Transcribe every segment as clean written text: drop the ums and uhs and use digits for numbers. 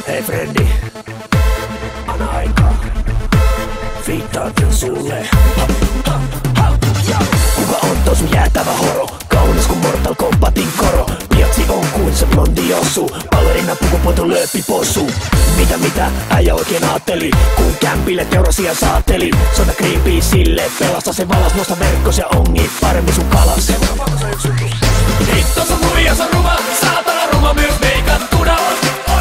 Hei Frendi, anna aikaa. Viittaatin sulle. Kuka on tos sun jäätävä horo? Kaunis kun Mortal Kombatin koro. Piatsi on kuin se blondi jossu. Ballerina pukupoto lööppipossu. Mitä äijä oikein aatteli? Kun kämpille teurasia saateli. Sota kriipii sille. Pelasta se valas, nosta verkkos ja ongi paremmin sun kalas. Hitto sun muijas on ruma, saatana ruma myös meikattuna.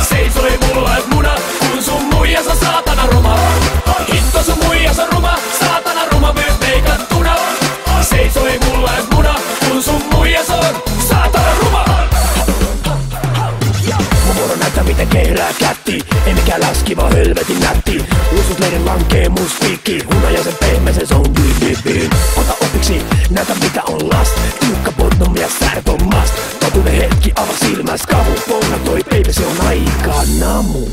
Seisoi mulla et muna, kun sun muijas on saatana ruma. Hitto sun muijas on ruma, saatana ruma myös meikattuna. Seisoi mulla et muna, kun sun muijas on saatana ruma. Mun vuoro näyttää miten kehrää kätti. Ei mikään läski vaan helvetin nätti. Luustusleirin lankee mun spiikki. Hunajaisen pehmeisen zombi. Ota opiksi, näytä mitä on last. Tiukka pornon mies särton mast. Totuuden hetki avaa silmäs kavu. Ponga toi baby se on aika namu.